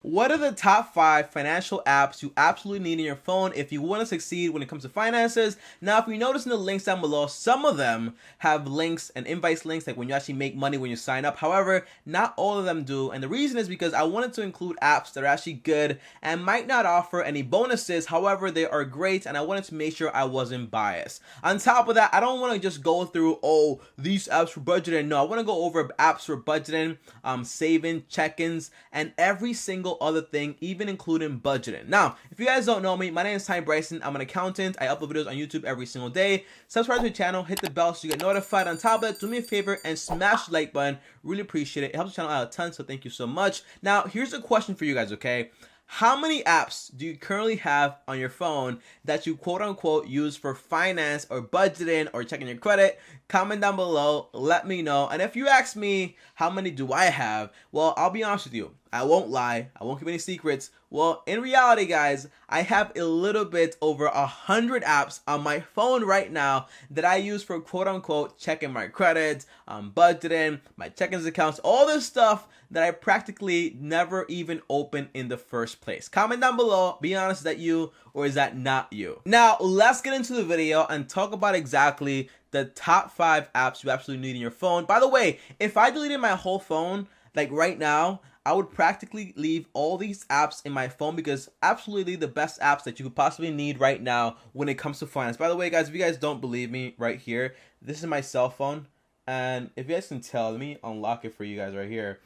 What are the top 5 financial apps you absolutely need in your phone if you want to succeed when it comes to finances? Now, if you notice in the links down below, some of them have links and invites links like when you actually make money when you sign up. However, not all of them do. And the reason is because I wanted to include apps that are actually good and might not offer any bonuses. However, they are great and I wanted to make sure I wasn't biased. On top of that, I don't want to just go through, oh, these apps for budgeting. No, I want to go over apps for budgeting, saving, check-ins, and every single other thing, even including budgeting. Now, if you guys don't know me, my name is TommyBryson. I'm an accountant. I upload videos on YouTube every single day. Subscribe to the channel, hit the bell so you get notified. On top of that, do me a favor and smash the like button. Really appreciate it. It helps the channel out a ton, so thank you so much. Now, here's a question for you guys, okay? How many apps do you currently have on your phone that you quote unquote use for finance or budgeting or checking your credit? Comment down below, let me know. And if you ask me how many do I have, well, I'll be honest with you. I won't lie. I won't keep any secrets. Well, in reality, guys, I have a little bit over 100 apps on my phone right now that I use for quote unquote checking my credit, budgeting, my check-ins accounts, all this stuff that I practically never even open in the first place. Comment down below, be honest, is that you or is that not you? Now, let's get into the video and talk about exactly the top 5 apps you absolutely need in your phone. By the way, if I deleted my whole phone, like right now, I would practically leave all these apps in my phone because absolutely the best apps that you could possibly need right now when it comes to finance. By the way, guys, if you guys don't believe me right here, this is my cell phone. And if you guys can tell, let me unlock it for you guys right here.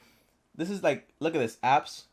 This is like, look at this, apps,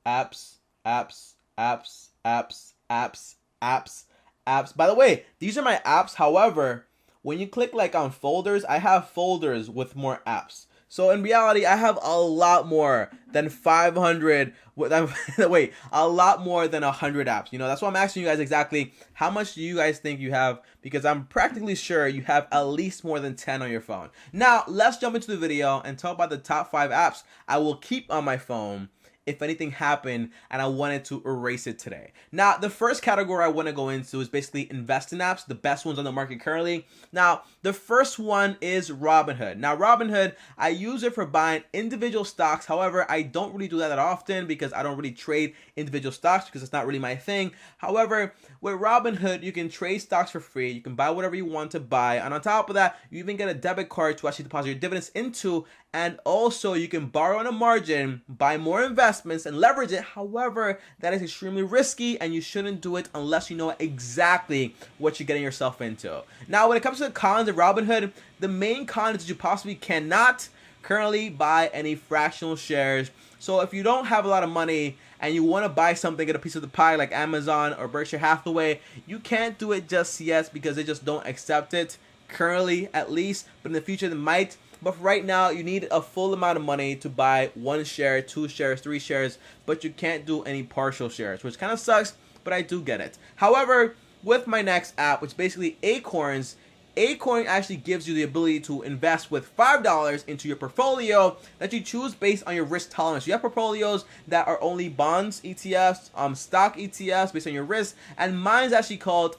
apps, apps, apps, apps, apps, apps, apps. By the way, these are my apps. However, when you click like on folders, I have folders with more apps. So in reality, I have a lot more than 500, wait, a lot more than 100 apps. You know, that's why I'm asking you guys exactly how much do you guys think you have, because I'm practically sure you have at least more than 10 on your phone. Now, let's jump into the video and talk about the top 5 apps I will keep on my phone if anything happened and I wanted to erase it today. Now, the first category I want to go into is basically investing apps, the best ones on the market currently. Now, the first one is Robinhood. Now, Robinhood, I use it for buying individual stocks. However, I don't really do that often because I don't really trade individual stocks because it's not really my thing. However, with Robinhood, you can trade stocks for free. You can buy whatever you want to buy. And on top of that, you even get a debit card to actually deposit your dividends into. And also, you can borrow on a margin, buy more investments, and leverage it. However, that is extremely risky, and you shouldn't do it unless you know exactly what you're getting yourself into. Now, when it comes to the cons of Robinhood, the main con is that you possibly cannot currently buy any fractional shares. So if you don't have a lot of money and you want to buy something, get a piece of the pie like Amazon or Berkshire Hathaway, you can't do it just yet because they just don't accept it currently, at least. But in the future, they might. But for right now, you need a full amount of money to buy 1 share, 2 shares, 3 shares, but you can't do any partial shares, which kind of sucks, but I do get it. However, with my next app, which is basically Acorns, Acorn actually gives you the ability to invest with $5 into your portfolio that you choose based on your risk tolerance. You have portfolios that are only bonds, ETFs, stock ETFs based on your risk, and mine's actually called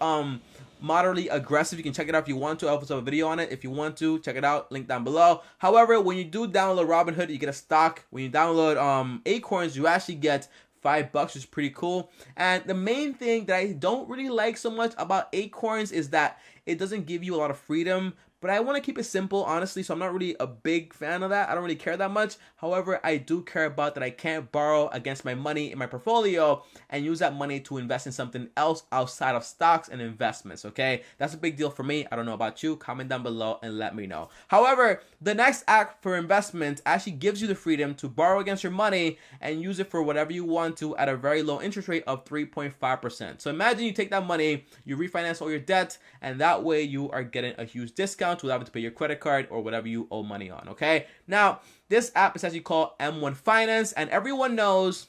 moderately aggressive. You can check it out if you want to. I also have a video on it. If you want to, check it out. Link down below. However, when you do download Robinhood, you get a stock. When you download Acorns, you actually get $5, which is pretty cool. And the main thing that I don't really like so much about Acorns is that it doesn't give you a lot of freedom. But I want to keep it simple, honestly, so I'm not really a big fan of that. I don't really care that much. However, I do care about that I can't borrow against my money in my portfolio and use that money to invest in something else outside of stocks and investments, okay? That's a big deal for me. I don't know about you. Comment down below and let me know. However, the next app for investment actually gives you the freedom to borrow against your money and use it for whatever you want to at a very low interest rate of 3.5%. So imagine you take that money, you refinance all your debt, and that way you are getting a huge discount without having to pay your credit card or whatever you owe money on, okay? Now, this app is actually called M1 Finance, and everyone knows,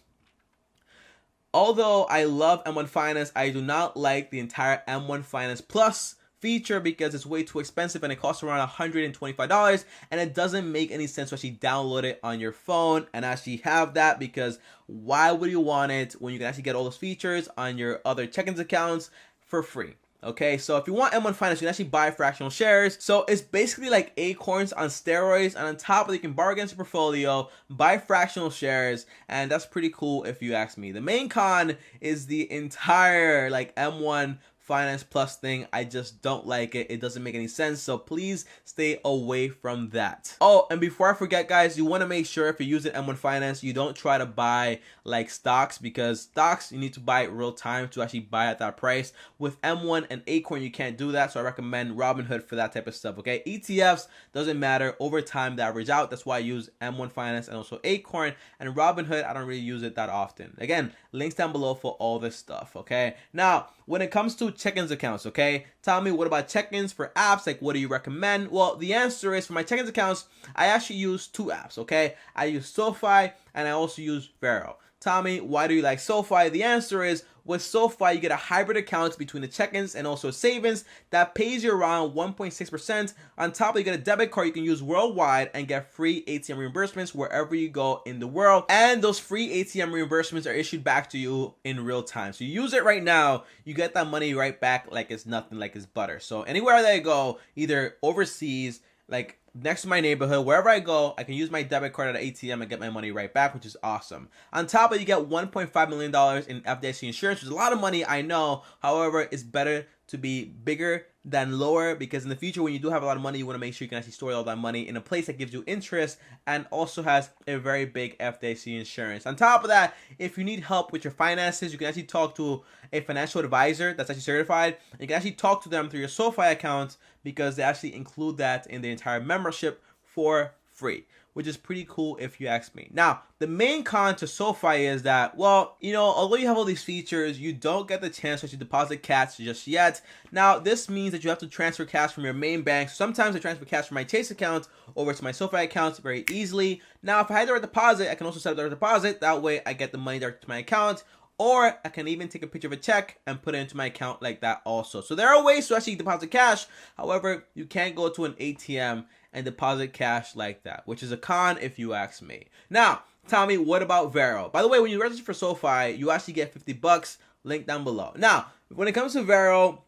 although I love M1 Finance, I do not like the entire M1 Finance Plus feature because it's way too expensive and it costs around $125, and it doesn't make any sense to actually download it on your phone and actually have that, because why would you want it when you can actually get all those features on your other check-ins accounts for free? Okay, so if you want M1 Finance, you can actually buy fractional shares. So it's basically like Acorns on steroids, and on top of it, you can borrow against your portfolio, buy fractional shares, and that's pretty cool if you ask me. The main con is the entire like M1 Finance Plus thing. I just don't like it. It doesn't make any sense. So please stay away from that. Oh, and before I forget, guys, you want to make sure if you're using M1 Finance, you don't try to buy like stocks, because stocks you need to buy it real time to actually buy at that price. With M1 and Acorn, you can't do that. So I recommend Robinhood for that type of stuff. Okay, ETFs doesn't matter. Over time, they average out. That's why I use M1 Finance and also Acorn. And Robinhood, I don't really use it that often. Again, links down below for all this stuff. Okay, now when it comes to check-ins accounts, okay, tell me, what about check-ins for apps? Like, what do you recommend? Well, the answer is, for my check-ins accounts, I actually use two apps. Okay, I use SoFi and I also use Vero. Tommy, why do you like SoFi? The answer is, with SoFi, you get a hybrid account between the check-ins and also savings that pays you around 1.6%. On top, you get a debit card you can use worldwide and get free ATM reimbursements wherever you go in the world. And those free ATM reimbursements are issued back to you in real time. So you use it right now, you get that money right back like it's nothing, like it's butter. So anywhere that I go, either overseas, like next to my neighborhood, wherever I go, I can use my debit card at an ATM and get my money right back, which is awesome. On top of it, you get $1.5 million in FDIC insurance, which is a lot of money, I know. However, it's better to be bigger than lower, because in the future, when you do have a lot of money, you want to make sure you can actually store all that money in a place that gives you interest and also has a very big FDIC insurance. On top of that, if you need help with your finances, you can actually talk to a financial advisor that's actually certified. You can actually talk to them through your SoFi account, because they actually include that in the entire membership for free, which is pretty cool if you ask me. Now, the main con to SoFi is that, well, you know, although you have all these features, you don't get the chance to actually deposit cash just yet. Now, this means that you have to transfer cash from your main bank. Sometimes I transfer cash from my Chase account over to my SoFi account very easily. Now, if I had direct deposit, I can also set up direct deposit. That way, I get the money direct to my account. Or I can even take a picture of a check and put it into my account like that also. So there are ways to actually deposit cash. However, you can't go to an ATM and deposit cash like that, which is a con if you ask me. Now, Tommy, what about Vero? By the way, when you register for SoFi, you actually get $50, link down below. Now, when it comes to Vero,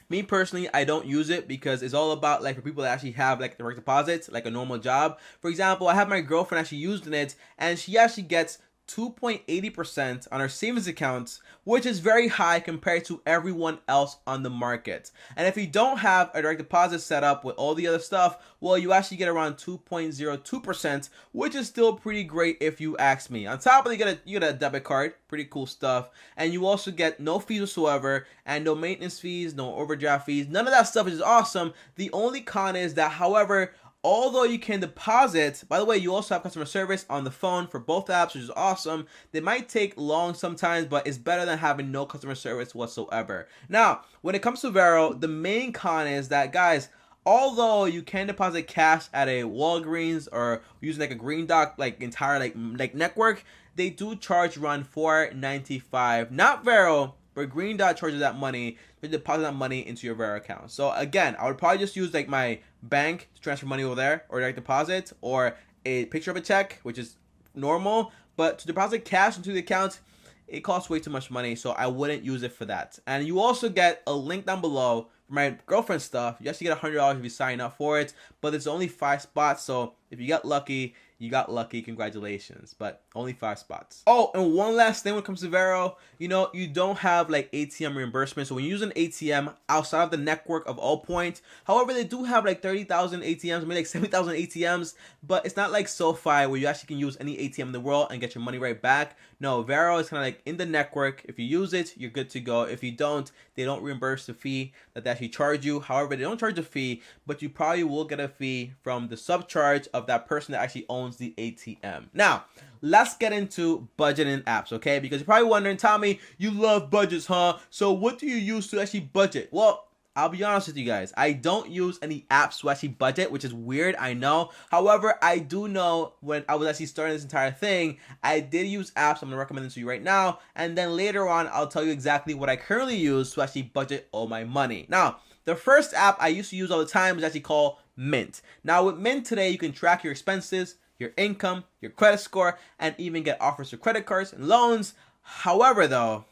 me personally, I don't use it, because it's all about like for people that actually have like direct deposits, like a normal job. For example, I have my girlfriend actually using it, and she actually gets 2.80% on our savings accounts, which is very high compared to everyone else on the market. And if you don't have a direct deposit set up with all the other stuff, well, you actually get around 2.02%, which is still pretty great if you ask me. On top of it, you get a debit card, pretty cool stuff, and you also get no fees whatsoever, and no maintenance fees, no overdraft fees, none of that stuff, which is awesome. The only con is that, however, although you can deposit, by the way, you also have customer service on the phone for both apps, which is awesome. They might take long sometimes, but it's better than having no customer service whatsoever. Now, when it comes to Vero, the main con is that, guys, although you can deposit cash at a Walgreens or using like a Green Dot like entire like network, they do charge around $4.95. Not Vero, but Green Dot charges that money to deposit that money into your Vero account. So again, I would probably just use like my bank to transfer money over there, or direct deposit, or a picture of a check, which is normal. But to deposit cash into the account, it costs way too much money, so I wouldn't use it for that. And you also get a link down below for my girlfriend stuff. You actually get $100 if you sign up for it, but there's only 5 spots, so if you get lucky, you got lucky, congratulations, but only 5 spots. Oh, and one last thing when it comes to Vero, you know, you don't have like ATM reimbursement. So when you use an ATM outside of the network of Allpoint, however, they do have like 30,000 ATMs, maybe like 70,000 ATMs, but it's not like SoFi where you actually can use any ATM in the world and get your money right back. No, Vero is kind of like in the network. If you use it, you're good to go. If you don't, they don't reimburse the fee that they actually charge you. However, they don't charge a fee, but you probably will get a fee from the subcharge of that person that actually owns the ATM. Now, let's get into budgeting apps, okay? Because you're probably wondering, Tommy, you love budgets, huh? So what do you use to actually budget? Well, I'll be honest with you guys. I don't use any apps to actually budget, which is weird, I know. However, I do know when I was actually starting this entire thing, I did use apps. I'm going to recommend them to you right now. And then later on, I'll tell you exactly what I currently use to actually budget all my money. Now, the first app I used to use all the time is actually called Mint. Now, with Mint today, you can track your expenses, your income, your credit score, and even get offers for credit cards and loans. However, though,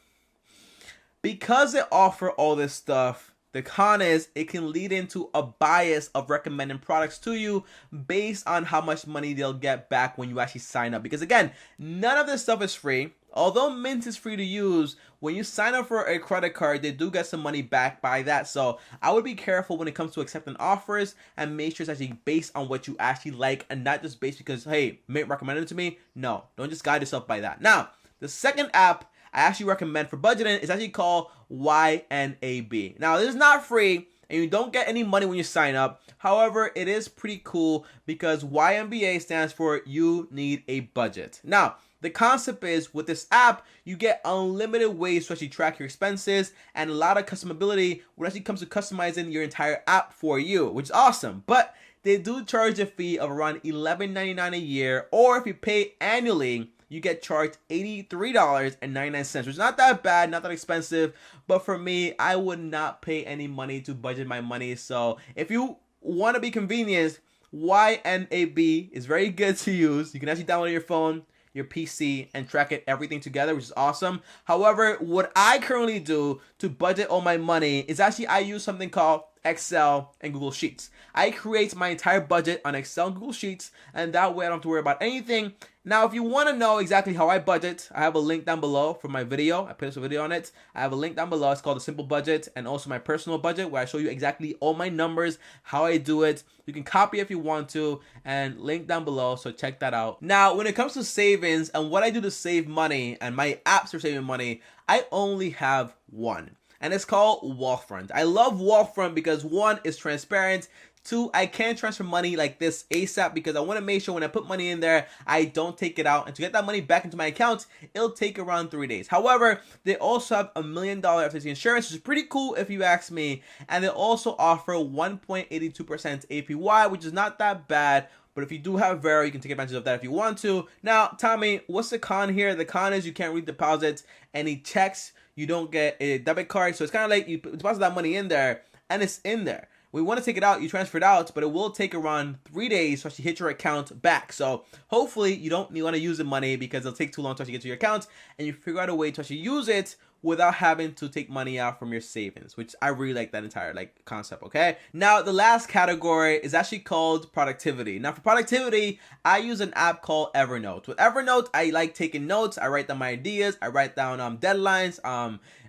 because they offer all this stuff, the con is it can lead into a bias of recommending products to you based on how much money they'll get back when you actually sign up. Because again, none of this stuff is free. Although Mint is free to use, when you sign up for a credit card, they do get some money back by that. So I would be careful when it comes to accepting offers and make sure it's actually based on what you actually like and not just based because, hey, Mint recommended it to me. No, don't just guide yourself by that. Now, the second app I actually recommend for budgeting is actually called YNAB. Now, this is not free and you don't get any money when you sign up. However, it is pretty cool because YNBA stands for You Need a Budget. Now, the concept is with this app, you get unlimited ways to actually track your expenses and a lot of customability when it actually comes to customizing your entire app for you, which is awesome. But they do charge a fee of around $11.99 a year, or if you pay annually, you get charged $83.99, which is not that bad, not that expensive. But for me, I would not pay any money to budget my money. So if you want to be convenient, YNAB is very good to use. You can actually download your phone, your PC, and track it everything together, which is awesome. However, what I currently do to budget all my money is actually I use something called Excel and Google Sheets. I create my entire budget on Excel and Google Sheets, and that way I don't have to worry about anything. Now, if you want to know exactly how I budget, I have a link down below for my video. I posted a video on it. I have a link down below. It's called The Simple Budget, and also my personal budget, where I show you exactly all my numbers, how I do it. You can copy if you want to, and link down below, so check that out. Now, when it comes to savings and what I do to save money and my apps for saving money, I only have one, and it's called Wealthfront. I love Wealthfront because one, is transparent. Two, I can't transfer money like this ASAP because I want to make sure when I put money in there, I don't take it out. And to get that money back into my account, it'll take around 3 days. However, they also have $1 million FDIC insurance, which is pretty cool if you ask me. And they also offer 1.82% APY, which is not that bad. But if you do have Vero, you can take advantage of that if you want to. Now, Tommy, what's the con here? The con is you can't redeposit any checks. You don't get a debit card. So it's kind of like you deposit that money in there and it's in there. We want to take it out, you transfer it out, but it will take around 3 days to actually hit your account back. So hopefully you don't want to use the money because it'll take too long to actually get to your account, and you figure out a way to actually use it without having to take money out from your savings, which I really like that entire concept, okay? Now, the last category is actually called productivity. Now, for productivity, I use an app called Evernote. With Evernote, I like taking notes. I write down my ideas. I write down deadlines,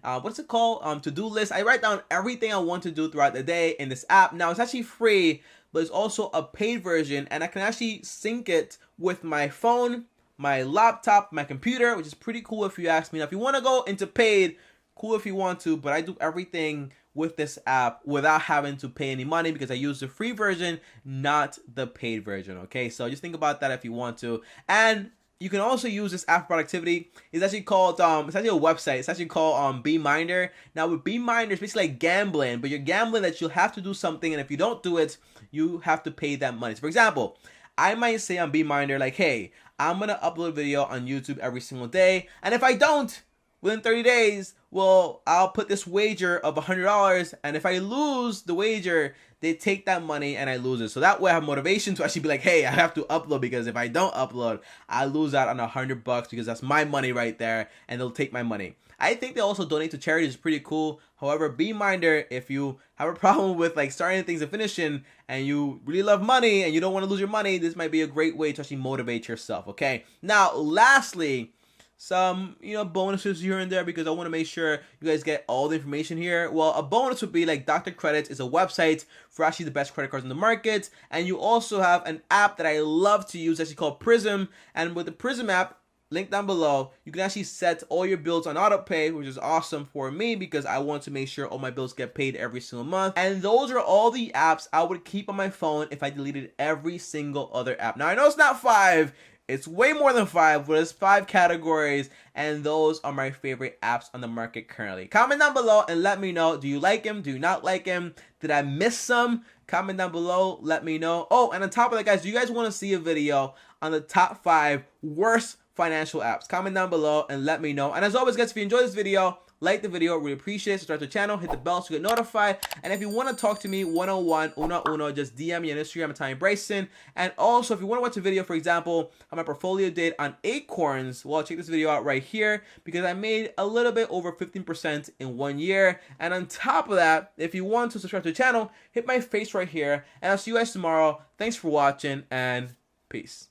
what's it called? To-do list. I write down everything I want to do throughout the day in this app. Now, it's actually free, but it's also a paid version, and I can actually sync it with my phone, my laptop, my computer, which is pretty cool if you ask me. Now, if you want to go into paid, cool if you want to, but I do everything with this app without having to pay any money because I use the free version, not the paid version, okay? So just think about that if you want to. And you can also use this app for productivity. It's actually called, it's actually a website. It's actually called BeMinder. Now with BeMinder, it's basically like gambling, but you're gambling that you'll have to do something, and if you don't do it, you have to pay that money. So for example, I might say on BeMinder, like, hey, I'm going to upload a video on YouTube every single day. And if I don't, within 30 days, well, I'll put this wager of $100. And if I lose the wager, they take that money and I lose it. So that way I have motivation to actually be like, hey, I have to upload, because if I don't upload, I lose out on $100 because that's my money right there. And they'll take my money. I think they also donate to charity, which is pretty cool. However, BeMinder, if you have a problem with starting things and finishing, and you really love money and you don't want to lose your money, this might be a great way to actually motivate yourself, okay? Now, lastly, some bonuses here and there, because I want to make sure you guys get all the information here. Well, a bonus would be like Dr. Credits is a website for actually the best credit cards in the market, and you also have an app that I love to use, actually called Prism. And with the Prism app, link down below, you can actually set all your bills on auto pay, which is awesome for me because I want to make sure all my bills get paid every single month. And those are all the apps I would keep on my phone if I deleted every single other app. Now, I know it's not 5, it's way more than 5, but it's 5 categories, and those are my favorite apps on the market currently. Comment down below and let me know, do you like them? Do you not like them? Did I miss some? Comment down below, let me know. Oh, and on top of that, guys, do you guys want to see a video on the top 5 worst financial apps? Comment down below and let me know. And as always, guys, if you enjoyed this video, like the video, really appreciate it. Subscribe to the channel, hit the bell to get notified. And if you want to talk to me one-on-one, uno, just DM me on Instagram at TommyBryson. And also, if you want to watch a video, for example, how my portfolio did on Acorns, well, check this video out right here because I made a little bit over 15% in 1 year. And on top of that, if you want to subscribe to the channel, hit my face right here. And I'll see you guys tomorrow. Thanks for watching and peace.